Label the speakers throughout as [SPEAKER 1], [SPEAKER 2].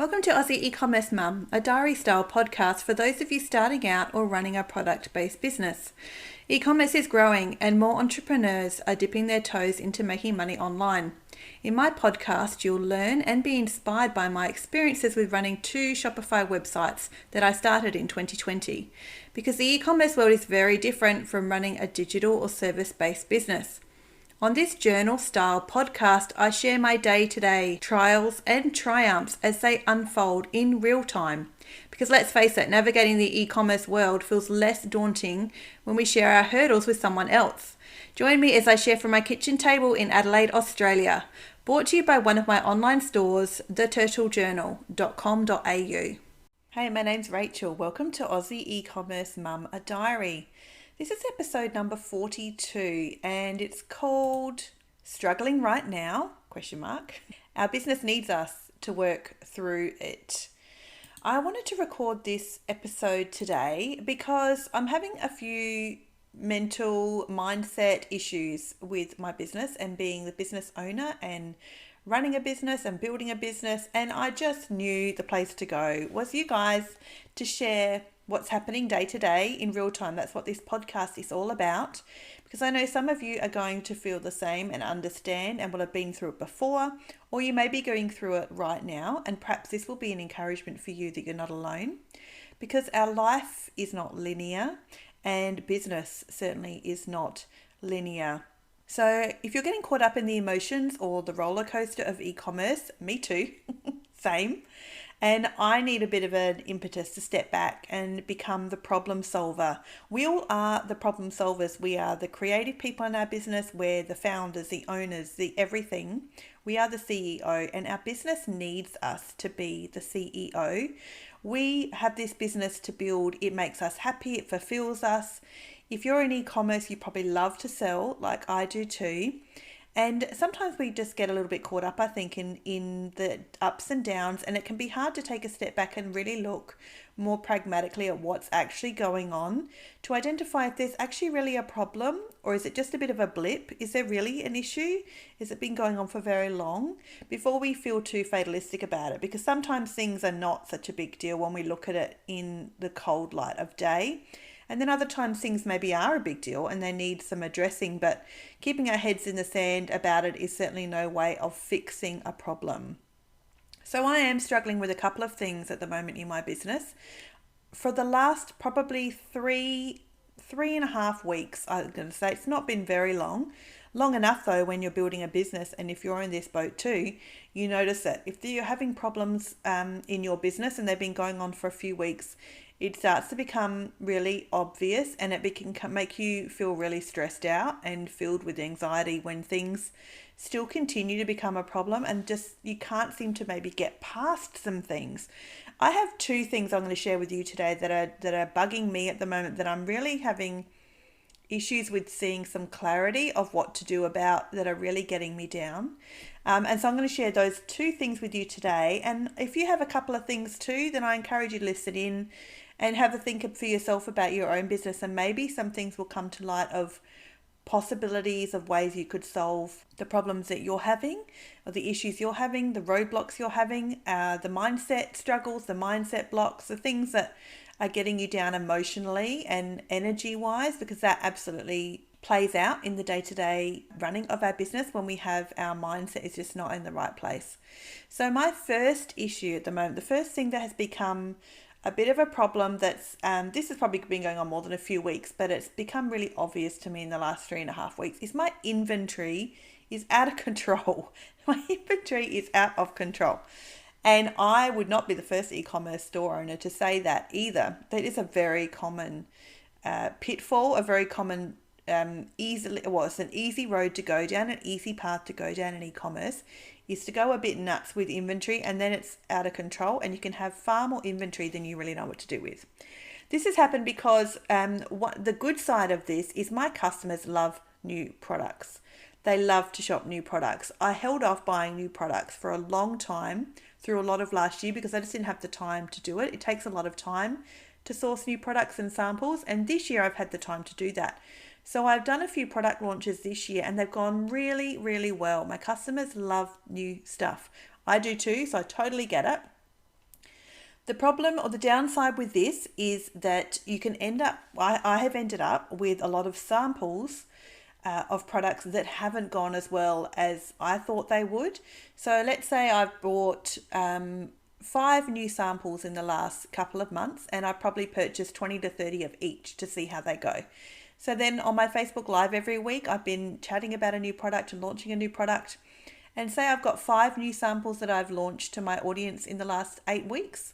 [SPEAKER 1] Welcome to Aussie E-commerce Mum, a diary-style podcast for those of you starting out or running a product-based business. E-commerce is growing and more entrepreneurs are dipping their toes into making money online. In my podcast, you'll learn and be inspired by my experiences with running 2 Shopify websites that I started in 2020, because the e-commerce world is very different from running a digital or service-based business. On this journal-style podcast, I share my day-to-day trials and triumphs as they unfold in real time. Because let's face it, navigating the e-commerce world feels less daunting when we share our hurdles with someone else. Join me as I share from my kitchen table in Adelaide, Australia. Brought to you by one of my online stores, theturtlejournal.com.au. Hey, my name's Rachel. Welcome to Aussie E-commerce Mum, a diary. This is episode number 42 and it's called Struggling Right Now? Our business needs us to work through it. I wanted to record this episode today because I'm having a few mental mindset issues with my business and being the business owner and running a business and building a business, and I just knew the place to go was you guys to share what's happening day to day in real time. That's what this podcast is all about, because I know some of you are going to feel the same and understand and will have been through it before, or you may be going through it right now, and perhaps this will be an encouragement for you that you're not alone, because our life is not linear and business certainly is not linear. So if you're getting caught up in the emotions or the roller coaster of e-commerce, me too, same. And I need a bit of an impetus to step back and become the problem solver. We all are the problem solvers. We are the creative people in our business. We're the founders, the owners, the everything. We are the CEO, and our business needs us to be the CEO. We have this business to build. It makes us happy. It fulfills us. If you're in e-commerce, you probably love to sell like I do too. And sometimes we just get a little bit caught up, I think, in the ups and downs, and it can be hard to take a step back and really look more pragmatically at what's actually going on to identify if there's actually really a problem, or is it just a bit of a blip? Is there really an issue? Has it been going on for very long? Before we feel too fatalistic about it, because sometimes things are not such a big deal when we look at it in the cold light of day. And then other times things maybe are a big deal and they need some addressing, but keeping our heads in the sand about it is certainly no way of fixing a problem. So I am struggling with a couple of things at the moment in my business. For the last probably three and a half weeks, I'm going to say, it's not been very long. Long enough though, when you're building a business, and if you're in this boat too, you notice it. If you're having problems in your business and they've been going on for a few weeks, it starts to become really obvious, and it can make you feel really stressed out and filled with anxiety when things still continue to become a problem and just you can't seem to maybe get past some things. I have 2 things I'm going to share with you today that are bugging me at the moment, that I'm really having issues with seeing some clarity of what to do about, that are really getting me down. And so I'm going to share those 2 things with you today. And if you have a couple of things too, then I encourage you to listen in and have a think for yourself about your own business, and maybe some things will come to light of possibilities of ways you could solve the problems that you're having, or the issues you're having, the roadblocks you're having, the mindset struggles, the mindset blocks, the things that are getting you down emotionally and energy wise, because that absolutely plays out in the day-to-day running of our business when we have our mindset is just not in the right place. So my first issue at the moment, the first thing that has become a bit of a problem, that's this has probably been going on more than a few weeks, but it's become really obvious to me in the last 3.5 weeks, is my inventory is out of control. My inventory is out of control. And I would not be the first e-commerce store owner to say that either. That is a very common pitfall, a very common it's an easy road to go down, an easy path to go down in e-commerce, is to go a bit nuts with inventory, and then it's out of control and you can have far more inventory than you really know what to do with. This has happened because the good side of this is my customers love new products. They love to shop new products. I held off buying new products for a long time through a lot of last year because I just didn't have the time to do it. It takes a lot of time to source new products and samples, and this year I've had the time to do that. So I've done a few product launches this year and they've gone really, really well. My customers love new stuff. I do too, so I totally get it. The problem or the downside with this is that you can end up, I have ended up with a lot of samples of products that haven't gone as well as I thought they would. So let's say I've bought 5 new samples in the last couple of months, and I probably purchased 20 to 30 of each to see how they go. So then on my Facebook Live every week, I've been chatting about a new product and launching a new product. And say I've got 5 new samples that I've launched to my audience in the last 8 weeks.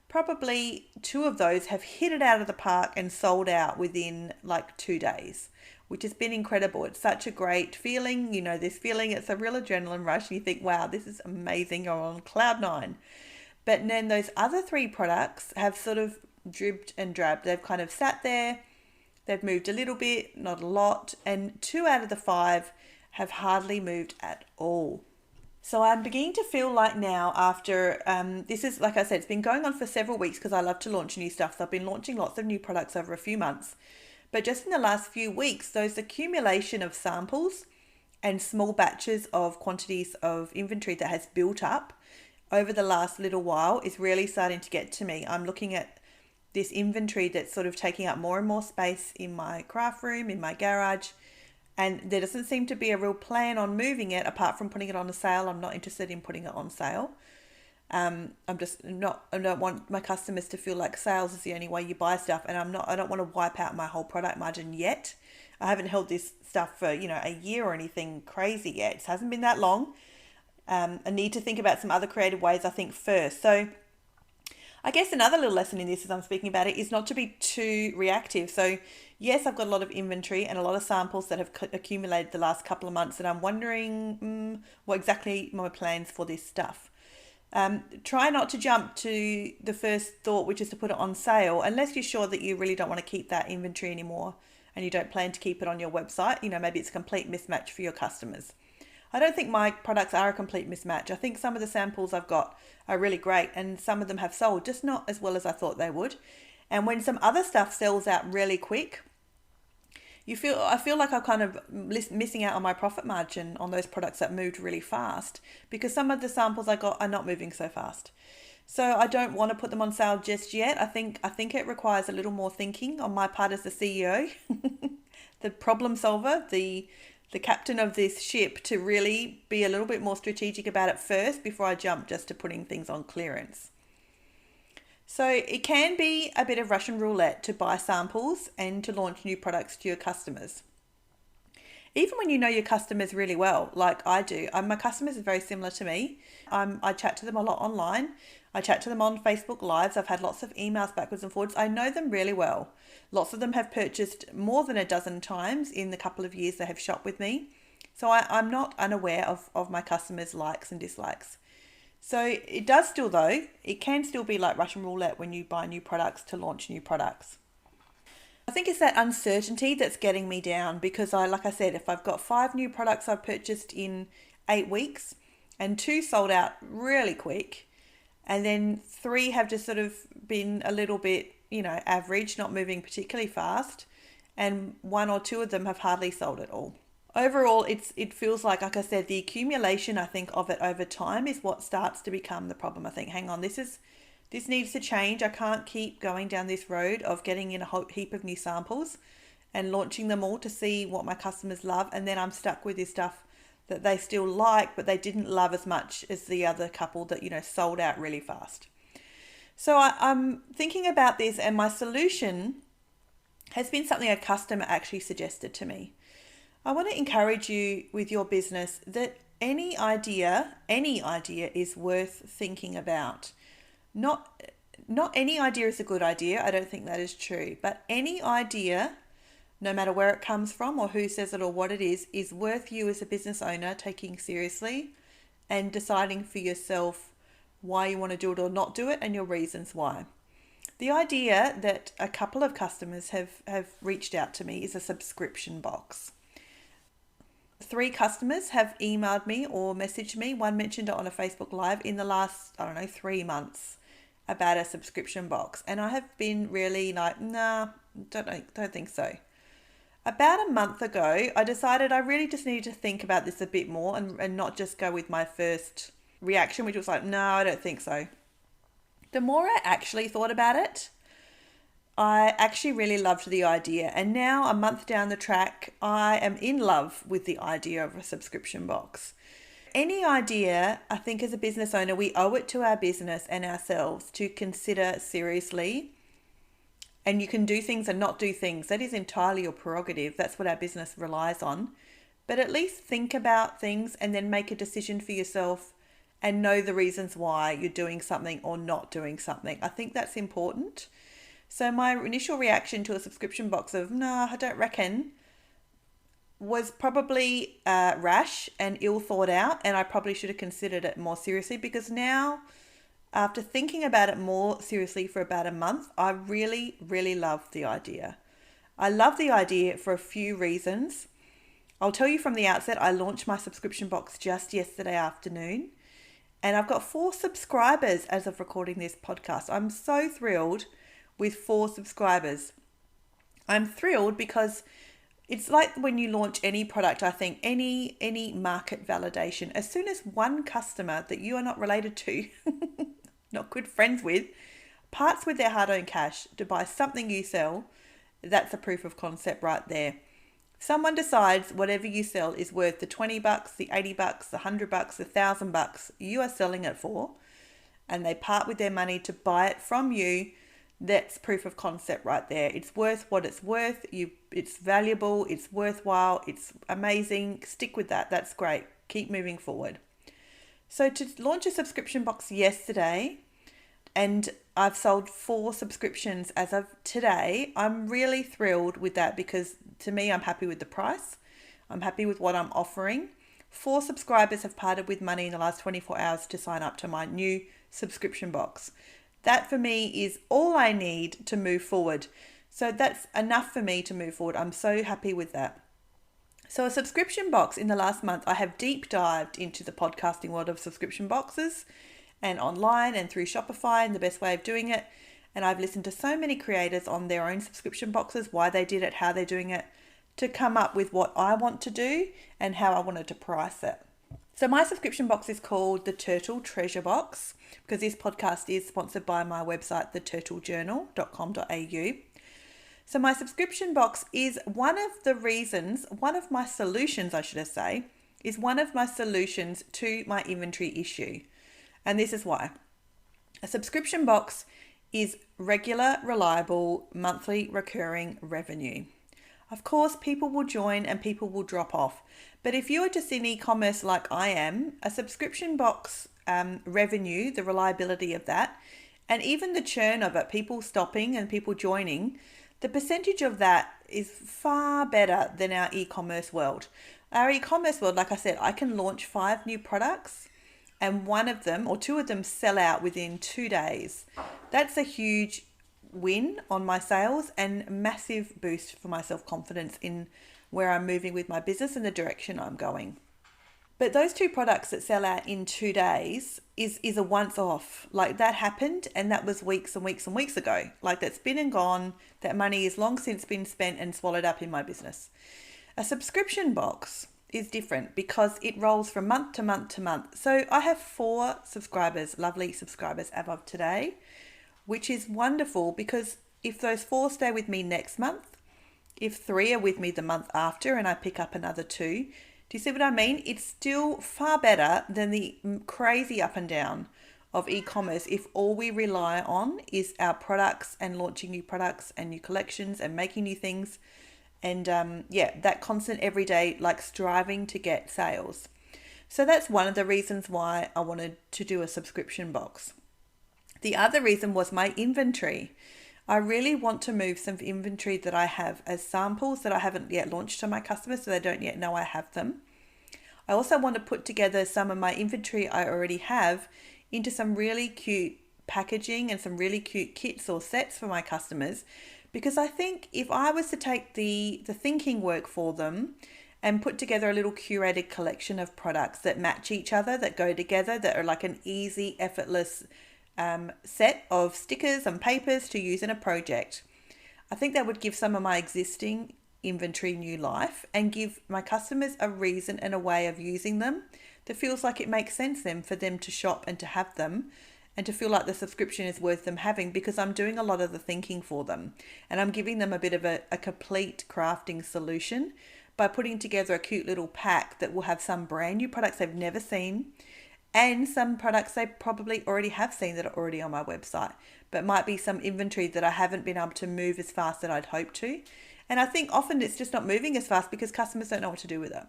[SPEAKER 1] Probably 2 of those have hit it out of the park and sold out within like 2 days, which has been incredible. It's such a great feeling, this feeling, it's a real adrenaline rush. And you think, wow, this is amazing. You're on cloud 9. But then those other 3 products have sort of dribbed and drabbed. They've kind of sat there. They've moved a little bit, not a lot. And 2 out of the 5 have hardly moved at all. So I'm beginning to feel like now after, this is, like I said, it's been going on for several weeks because I love to launch new stuff. So I've been launching lots of new products over a few months. But just in the last few weeks, those accumulation of samples and small batches of quantities of inventory that has built up over the last little while is really starting to get to me. I'm looking at this inventory that's sort of taking up more and more space in my craft room, in my garage. And there doesn't seem to be a real plan on moving it apart from putting it on a sale. I'm not interested in putting it on sale. I don't want my customers to feel like sales is the only way you buy stuff. And I don't want to wipe out my whole product margin yet. I haven't held this stuff for, a year or anything crazy yet. It hasn't been that long. I need to think about some other creative ways, I think, first. So I guess another little lesson in this as I'm speaking about it is not to be too reactive. So yes, I've got a lot of inventory and a lot of samples that have accumulated the last couple of months, and I'm wondering what exactly my plans for this stuff. Try not to jump to the first thought, which is to put it on sale, unless you're sure that you really don't want to keep that inventory anymore and you don't plan to keep it on your website. Maybe it's a complete mismatch for your customers. I don't think my products are a complete mismatch. I think some of the samples I've got are really great and some of them have sold, just not as well as I thought they would. And when some other stuff sells out really quick, I feel like I'm kind of missing out on my profit margin on those products that moved really fast because some of the samples I got are not moving so fast. So I don't want to put them on sale just yet. I think it requires a little more thinking on my part as the CEO, the problem solver, the captain of this ship, to really be a little bit more strategic about it first before I jump just to putting things on clearance. So it can be a bit of Russian roulette to buy samples and to launch new products to your customers. Even when you know your customers really well, like I do. My customers are very similar to me. I chat to them a lot online. I chat to them on Facebook Lives. I've had lots of emails backwards and forwards. I know them really well. Lots of them have purchased more than a dozen times in the couple of years they have shopped with me. So I'm not unaware of my customers' likes and dislikes. So it does still, though, it can still be like Russian roulette when you buy new products to launch new products. I think it's that uncertainty that's getting me down because like I said, if I've got 5 new products I've purchased in 8 weeks and 2 sold out really quick, and then 3 have just sort of been a little bit, average, not moving particularly fast, and 1 or 2 of them have hardly sold at all. Overall, it feels like I said, the accumulation, I think, of it over time is what starts to become the problem. I think, hang on, this needs to change. I can't keep going down this road of getting in a whole heap of new samples and launching them all to see what my customers love, and then I'm stuck with this stuff that they still like, but they didn't love as much as the other couple that, sold out really fast. So I'm thinking about this, and my solution has been something a customer actually suggested to me. I want to encourage you with your business that any idea is worth thinking about. Not any idea is a good idea. I don't think that is true. But any idea, no matter where it comes from or who says it or what it is worth you as a business owner taking seriously and deciding for yourself why you want to do it or not do it and your reasons why. The idea that a couple of customers have reached out to me is a subscription box. 3 customers have emailed me or messaged me. One mentioned it on a Facebook Live in the last, 3 months about a subscription box. And I have been really like, nah, don't think so. About a month ago, I decided I really just needed to think about this a bit more and not just go with my first reaction, which was like, no, I don't think so. The more I actually thought about it, I actually really loved the idea. And now, a month down the track, I am in love with the idea of a subscription box. Any idea, I think as a business owner, we owe it to our business and ourselves to consider seriously. And you can do things and not do things. That is entirely your prerogative. That's what our business relies on. But at least think about things and then make a decision for yourself and know the reasons why you're doing something or not doing something. I think that's important. So my initial reaction to a subscription box of, no, I don't reckon, was probably rash and ill thought out. And I probably should have considered it more seriously, because now, after thinking about it more seriously for about a month, I really, really love the idea. I love the idea for a few reasons. I'll tell you from the outset, I launched my subscription box just yesterday afternoon, and I've got 4 subscribers as of recording this podcast. I'm so thrilled with 4 subscribers. I'm thrilled because it's like when you launch any product, I think, any market validation. As soon as one customer that you are not related to, not good friends with, parts with their hard-earned cash to buy something you sell, that's a proof of concept right there. Someone decides whatever you sell is worth the $20, the $80, the $100, the $1,000 you are selling it for, and they part with their money to buy it from you. That's proof of concept right there. It's worth what it's worth. It's valuable. It's worthwhile. It's amazing. Stick with that. That's great. Keep moving forward. So to launch a subscription box yesterday, and I've sold 4 subscriptions as of today, I'm really thrilled with that, because to me, I'm happy with the price. I'm happy with what I'm offering. 4 subscribers have parted with money in the last 24 hours to sign up to my new subscription box. That for me is all I need to move forward. So that's enough for me to move forward. I'm so happy with that. So a subscription box, in the last month, I have deep dived into the podcasting world of subscription boxes, and online and through Shopify, and the best way of doing it. And I've listened to so many creators on their own subscription boxes, why they did it, how they're doing it, to come up with what I want to do and how I wanted to price it. So my subscription box is called the Turtle Treasure Box, because this podcast is sponsored by my website, theturtlejournal.com.au. So my subscription box is one of my solutions to my inventory issue. And this is why. A subscription box is regular, reliable, monthly recurring revenue. Of course, people will join and people will drop off. But if you are just in e-commerce like I am, a subscription box revenue, the reliability of that, and even the churn of it, people stopping and people joining, the percentage of that is far better than our e-commerce world. Our e-commerce world, like I said, I can launch 5 new products and 1 of them or 2 of them sell out within 2 days. That's a huge win on my sales and massive boost for my self-confidence in where I'm moving with my business and the direction I'm going. But those 2 products that sell out in 2 days is a once off. Like, that happened, and that was weeks and weeks and weeks ago. Like, that's been and gone. That money is long since been spent and swallowed up in my business. A subscription box is different because it rolls from month to month to month. So I have 4 subscribers, lovely subscribers as of today, which is wonderful, because if those 4 stay with me next month, if 3 are with me the month after and I pick up another 2, do you see what I mean? It's still far better than the crazy up and down of e-commerce if all we rely on is our products and launching new products and new collections and making new things. And that constant everyday, like, striving to get sales. So that's one of the reasons why I wanted to do a subscription box. The other reason was my inventory. I really want to move some inventory that I have as samples that I haven't yet launched to my customers, so they don't yet know I have them. I also want to put together some of my inventory I already have into some really cute packaging and some really cute kits or sets for my customers, because I think if I was to take the thinking work for them and put together a little curated collection of products that match each other, that go together, that are like an easy, effortless set of stickers and papers to use in a project, I think that would give some of my existing inventory new life and give my customers a reason and a way of using them that feels like it makes sense then for them to shop and to have them, and to feel like the subscription is worth them having, because I'm doing a lot of the thinking for them and I'm giving them a bit of a complete crafting solution by putting together a cute little pack that will have some brand new products they've never seen and some products they probably already have seen that are already on my website, but might be some inventory that I haven't been able to move as fast as I'd hoped to. And I think often it's just not moving as fast because customers don't know what to do with it.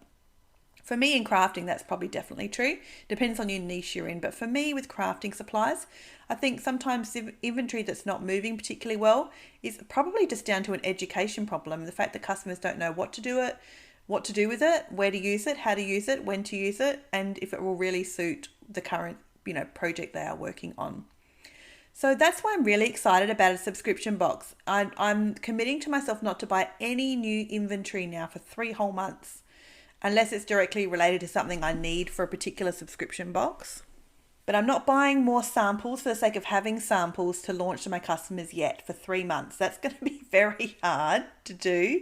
[SPEAKER 1] For me in crafting, that's probably definitely true. Depends on your niche you're in. But for me with crafting supplies, I think sometimes inventory that's not moving particularly well is probably just down to an education problem. The fact that customers don't know what to do with it, where to use it, how to use it, when to use it, and if it will really suit the current, project they are working on. So that's why I'm really excited about a subscription box. I'm committing to myself not to buy any new inventory now for 3 whole months, unless it's directly related to something I need for a particular subscription box. But I'm not buying more samples for the sake of having samples to launch to my customers yet for 3 months. That's going to be very hard to do.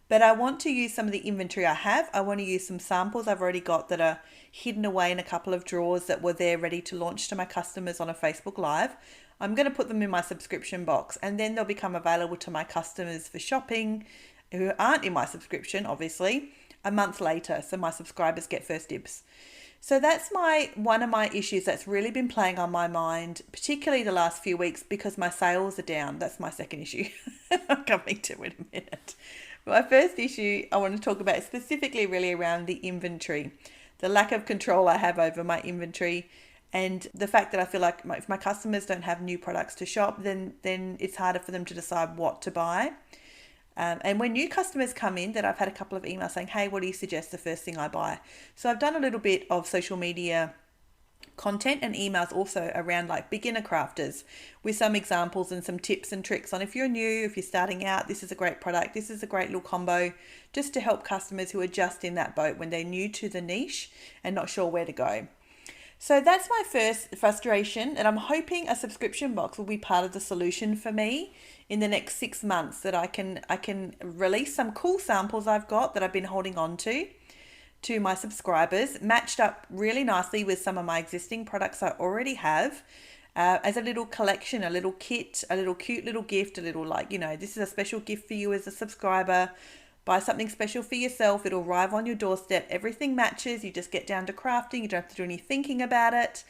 [SPEAKER 1] But I want to use some of the inventory I have. I want to use some samples I've already got that are hidden away in a couple of drawers that were there ready to launch to my customers on a Facebook Live. I'm going to put them in my subscription box, and then they'll become available to my customers for shopping who aren't in my subscription, obviously, a month later. So my subscribers get first dibs. So that's one of my issues that's really been playing on my mind, particularly the last few weeks, because my sales are down. That's my second issue. I'm coming to it in a minute. My first issue I want to talk about is specifically really around the inventory, the lack of control I have over my inventory, and the fact that I feel like if my customers don't have new products to shop, then it's harder for them to decide what to buy. And when new customers come in, that I've had a couple of emails saying, hey, what do you suggest the first thing I buy? So I've done a little bit of social media content and emails also around like beginner crafters with some examples and some tips and tricks on if you're new, if you're starting out, this is a great product, this is a great little combo, just to help customers who are just in that boat when they're new to the niche and not sure where to go. So that's my first frustration, and I'm hoping a subscription box will be part of the solution for me in the next 6 months, that I can release some cool samples I've got that I've been holding on to my subscribers, matched up really nicely with some of my existing products I already have, as a little collection, a little kit, a little cute little gift, a little this is a special gift for you as a subscriber. Buy something special for yourself. It'll arrive on your doorstep. Everything matches. You just get down to crafting. You don't have to do any thinking about it.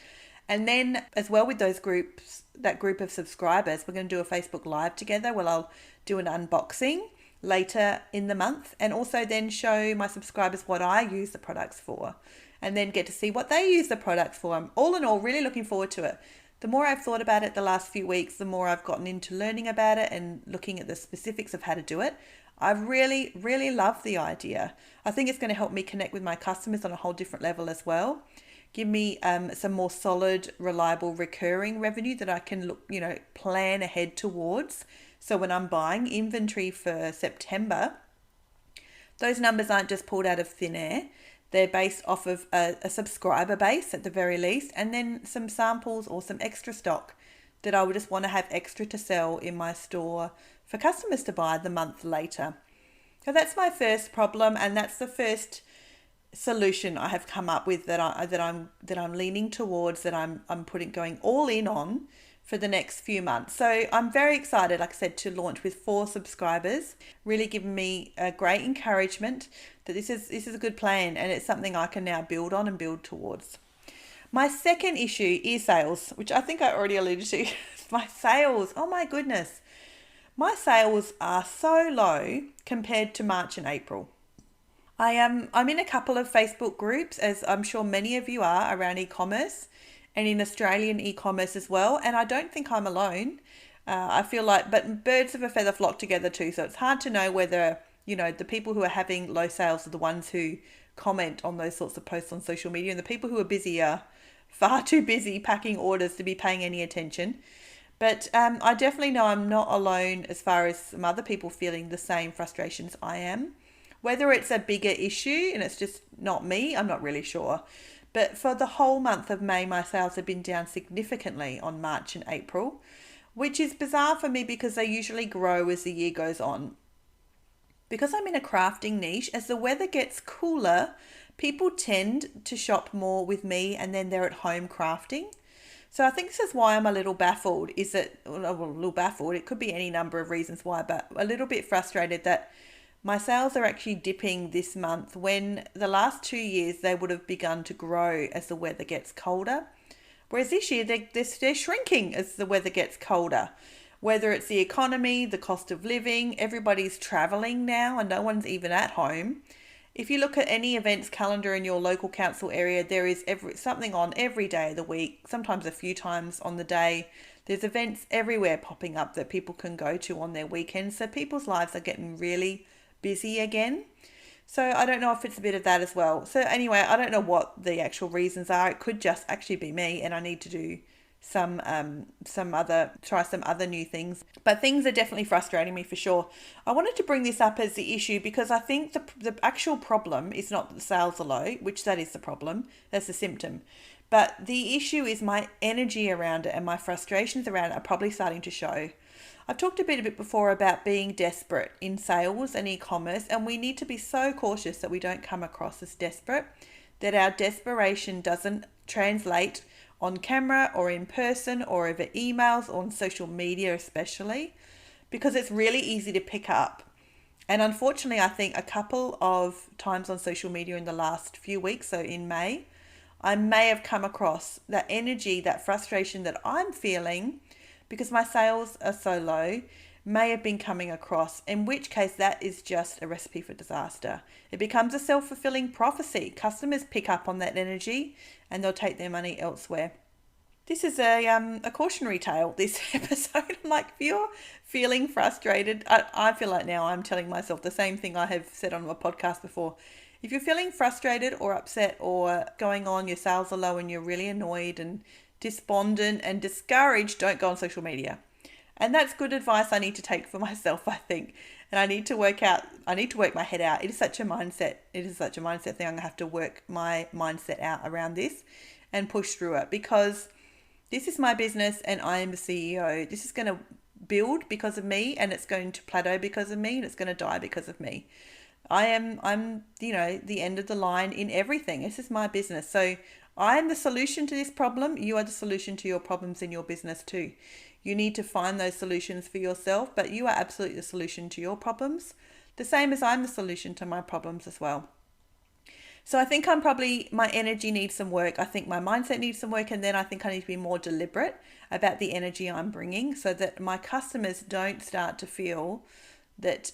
[SPEAKER 1] And then as well with those groups, that group of subscribers, we're going to do a Facebook Live together where I'll do an unboxing later in the month, and also then show my subscribers what I use the products for, and then get to see what they use the products for. I'm all in all really looking forward to it. The more I've thought about it the last few weeks, the more I've gotten into learning about it and looking at the specifics of how to do it. I really, really love the idea. I think it's going to help me connect with my customers on a whole different level as well. Give me some more solid, reliable, recurring revenue that I can plan ahead towards. So when I'm buying inventory for September, those numbers aren't just pulled out of thin air. They're based off of a subscriber base at the very least, and then some samples or some extra stock that I would just want to have extra to sell in my store for customers to buy the month later. So that's my first problem, and that's the first solution I have come up with that I'm leaning towards, that I'm going all in on for the next few months. So I'm very excited, like I said, to launch with 4 subscribers, really giving me a great encouragement that this is a good plan, and it's something I can now build on and build towards. My second issue is sales, which I think I already alluded to. My sales, oh my goodness. My sales are so low compared to March and April. I'm in a couple of Facebook groups, as I'm sure many of you are, around e-commerce and in Australian e-commerce as well. And I don't think I'm alone. I feel like, but birds of a feather flock together too. So it's hard to know whether, the people who are having low sales are the ones who comment on those sorts of posts on social media, and the people who are busy are far too busy packing orders to be paying any attention. But I definitely know I'm not alone as far as some other people feeling the same frustrations I am. Whether it's a bigger issue and it's just not me, I'm not really sure. But for the whole month of May, my sales have been down significantly on March and April, which is bizarre for me because they usually grow as the year goes on. Because I'm in a crafting niche, as the weather gets cooler, people tend to shop more with me, and then they're at home crafting. So I think this is why I'm a little baffled. Is that, well, a little baffled? It could be any number of reasons why, but a little bit frustrated that my sales are actually dipping this month when the last 2 years they would have begun to grow as the weather gets colder. Whereas this year they're shrinking as the weather gets colder. Whether it's the economy, the cost of living, everybody's traveling now and no one's even at home. If you look at any events calendar in your local council area, there is something on every day of the week, sometimes a few times on the day. There's events everywhere popping up that people can go to on their weekends. So people's lives are getting really busy again. So I don't know if it's a bit of that as well. So anyway, I don't know what the actual reasons are. It could just actually be me and I need to do try some other new things. But things are definitely frustrating me for sure. I wanted to bring this up as the issue because I think the actual problem is not that the sales are low, which that is the problem. That's the symptom. But the issue is my energy around it and my frustrations around it are probably starting to show. I've talked a bit before about being desperate in sales and e-commerce, and we need to be so cautious that we don't come across as desperate, that our desperation doesn't translate on camera or in person or over emails or on social media especially, because it's really easy to pick up. And unfortunately, I think a couple of times on social media in the last few weeks, so in May, I may have come across that energy, that frustration that I'm feeling because my sales are so low, may have been coming across, in which case that is just a recipe for disaster. It becomes a self-fulfilling prophecy. Customers pick up on that energy and they'll take their money elsewhere. This is a cautionary tale, this episode. Like, if you're feeling frustrated, I feel like now I'm telling myself the same thing I have said on my podcast before. If you're feeling frustrated or upset or going on, your sales are low and you're really annoyed and despondent and discouraged, don't go on social media. And that's good advice I need to take for myself, I think. And I need to work my head out. It is such a mindset. It is such a mindset thing. I'm going to have to work my mindset out around this and push through it, because this is my business and I am the CEO. This is going to build because of me and it's going to plateau because of me and it's going to die because of me. I'm the end of the line in everything. This is my business. So I am the solution to this problem. You are the solution to your problems in your business too. You need to find those solutions for yourself, but you are absolutely the solution to your problems, the same as I'm the solution to my problems as well. So I think my energy needs some work. I think my mindset needs some work. And then I think I need to be more deliberate about the energy I'm bringing so that my customers don't start to feel that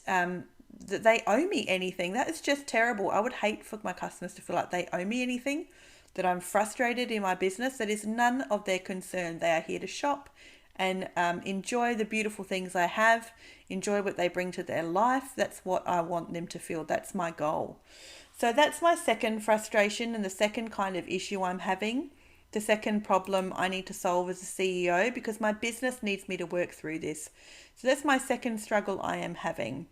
[SPEAKER 1] that they owe me anything. That is just terrible. I would hate for my customers to feel like they owe me anything, that I'm frustrated in my business. That is none of their concern. They are here to shop and enjoy the beautiful things I have, enjoy what they bring to their life. That's what I want them to feel. That's my goal. So that's my second frustration and the second kind of issue I'm having. The second problem I need to solve as a CEO, because my business needs me to work through this. So that's my second struggle I am having.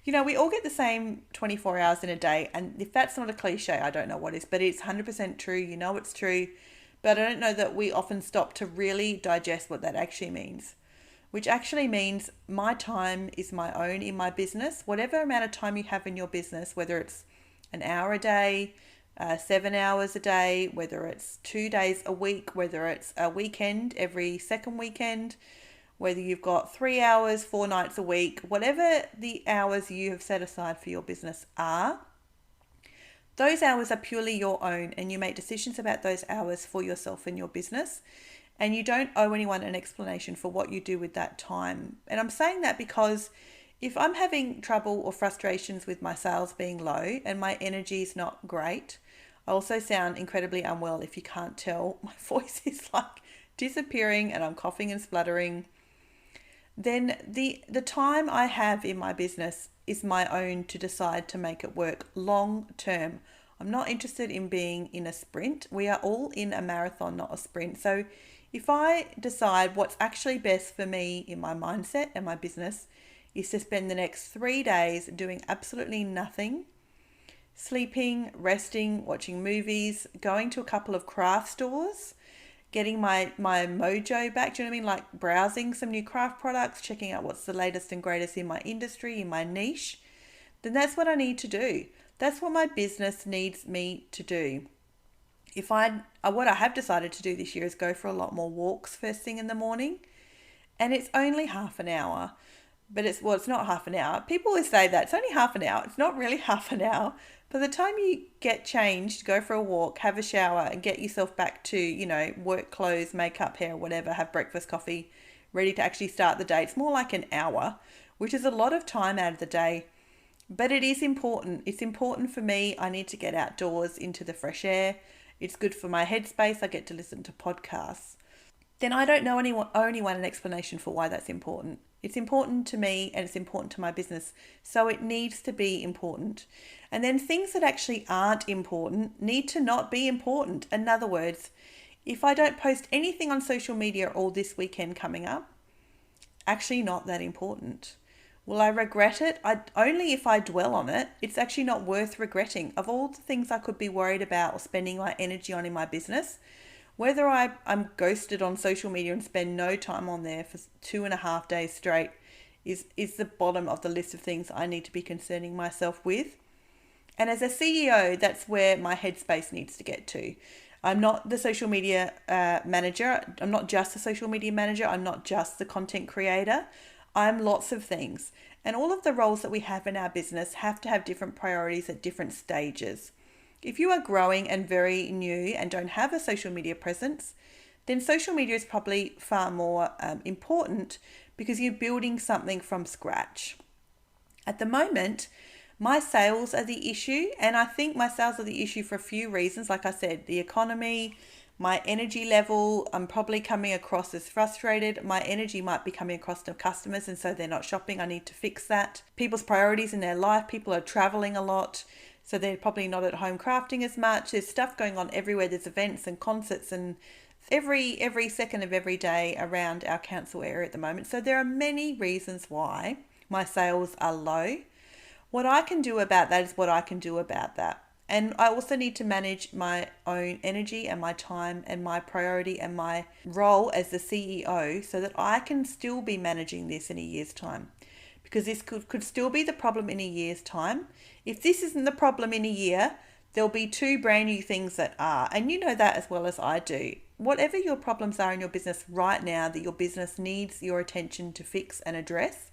[SPEAKER 1] You know, we all get the same 24 hours in a day. And if that's not a cliche, I don't know what is, but it's 100% true. You know it's true. But I don't know that we often stop to really digest what that actually means. Which actually means my time is my own in my business. Whatever amount of time you have in your business, whether it's an hour a day, 7 hours a day, whether it's 2 days a week, whether it's a weekend, every second weekend, whether you've got 3 hours, 4 nights a week, whatever the hours you have set aside for your business are, those hours are purely your own, and you make decisions about those hours for yourself and your business, and you don't owe anyone an explanation for what you do with that time. And I'm saying that because if I'm having trouble or frustrations with my sales being low and my energy is not great, I also sound incredibly unwell. If you can't tell, my voice is like disappearing and I'm coughing and spluttering. Then the time I have in my business is my own to decide to make it work long term. I'm not interested in being in a sprint. We are all in a marathon, not a sprint. So if I decide what's actually best for me in my mindset and my business is to spend the next 3 days doing absolutely nothing, sleeping, resting, watching movies, going to a couple of craft stores, getting my mojo back, do you know what I mean? Like browsing some new craft products, checking out what's the latest and greatest in my industry, in my niche, then that's what I need to do. That's what my business needs me to do. What I have decided to do this year is go for a lot more walks first thing in the morning, and it's only half an hour. But it's not half an hour. People always say that it's only half an hour. It's not really half an hour. By the time you get changed, go for a walk, have a shower, and get yourself back to, work clothes, makeup, hair, whatever, have breakfast, coffee, ready to actually start the day. It's more like an hour, which is a lot of time out of the day. But it is important. It's important for me. I need to get outdoors into the fresh air. It's good for my headspace. I get to listen to podcasts. Then I don't know anyone an explanation for why that's important. It's important to me and it's important to my business. So it needs to be important. And then things that actually aren't important need to not be important. In other words, if I don't post anything on social media all this weekend coming up, actually not that important. Will I regret it? Only if I dwell on it. It's actually not worth regretting. Of all the things I could be worried about or spending my energy on in my business, whether I'm ghosted on social media and spend no time on there for 2.5 days straight is the bottom of the list of things I need to be concerning myself with. And as a CEO, that's where my headspace needs to get to. I'm not the social media manager. I'm not just a social media manager. I'm not just the content creator. I'm lots of things. And all of the roles that we have in our business have to have different priorities at different stages. If you are growing and very new and don't have a social media presence, then social media is probably far more important because you're building something from scratch. At the moment, my sales are the issue, and I think my sales are the issue for a few reasons. Like I said, the economy, my energy level, I'm probably coming across as frustrated. My energy might be coming across to customers and so they're not shopping. I need to fix that. People's priorities in their life, people are traveling a lot. So they're probably not at home crafting as much. There's stuff going on everywhere. There's events and concerts and every second of every day around our council area at the moment. So there are many reasons why my sales are low. What I can do about that is what I can do about that. And I also need to manage my own energy and my time and my priority and my role as the CEO so that I can still be managing this in a year's time. Because this could still be the problem in a year's time. If this isn't the problem in a year, there'll be 2 brand new things that are. And you know that as well as I do. Whatever your problems are in your business right now that your business needs your attention to fix and address,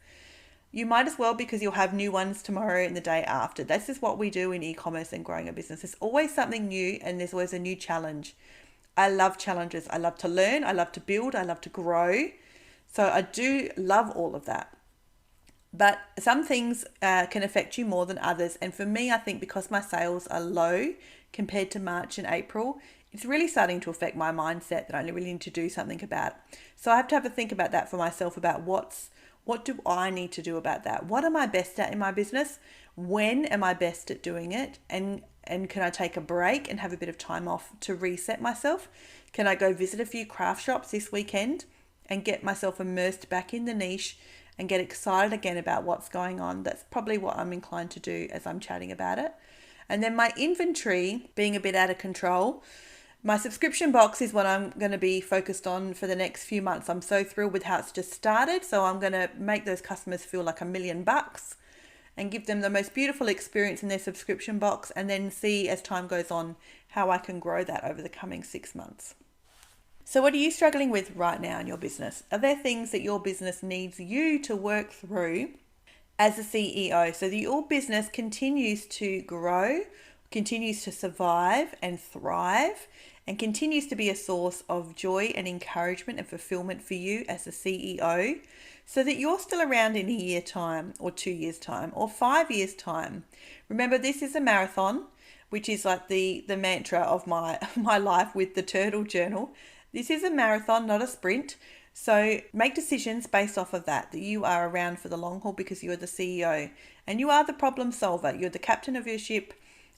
[SPEAKER 1] you might as well, because you'll have new ones tomorrow and the day after. That's just what we do in e-commerce and growing a business. There's always something new and there's always a new challenge. I love challenges. I love to learn. I love to build. I love to grow. So I do love all of that. But some things can affect you more than others. And for me, I think because my sales are low compared to March and April, it's really starting to affect my mindset that I really need to do something about. So I have to have a think about that for myself, about what do I need to do about that? What am I best at in my business? When am I best at doing it? And can I take a break and have a bit of time off to reset myself? Can I go visit a few craft shops this weekend and get myself immersed back in the niche and get excited again about what's going on? That's probably what I'm inclined to do as I'm chatting about it. And then my inventory being a bit out of control. My subscription box is what I'm going to be focused on for the next few months. I'm so thrilled with how it's just started. So I'm going to make those customers feel like $1 million and give them the most beautiful experience in their subscription box, and then see as time goes on how I can grow that over the coming 6 months. So what are you struggling with right now in your business? Are there things that your business needs you to work through as a CEO so that your business continues to grow, continues to survive and thrive, and continues to be a source of joy and encouragement and fulfillment for you as a CEO, so that you're still around in a year time or 2 years time or 5 years time? Remember, this is a marathon, which is like the mantra of my life with the Turtle Journal. This is a marathon, not a sprint. So make decisions based off of that you are around for the long haul, because you're the CEO and you are the problem solver. You're the captain of your ship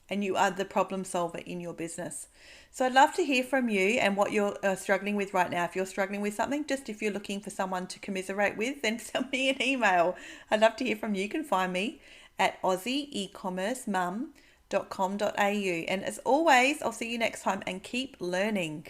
[SPEAKER 1] and you are the problem solver in your business. So I'd love to hear from you and what you're struggling with right now. If you're struggling with something, just if you're looking for someone to commiserate with, then send me an email. I'd love to hear from you. You can find me at AussieEcommerceMum.com.au. And as always, I'll see you next time, and keep learning.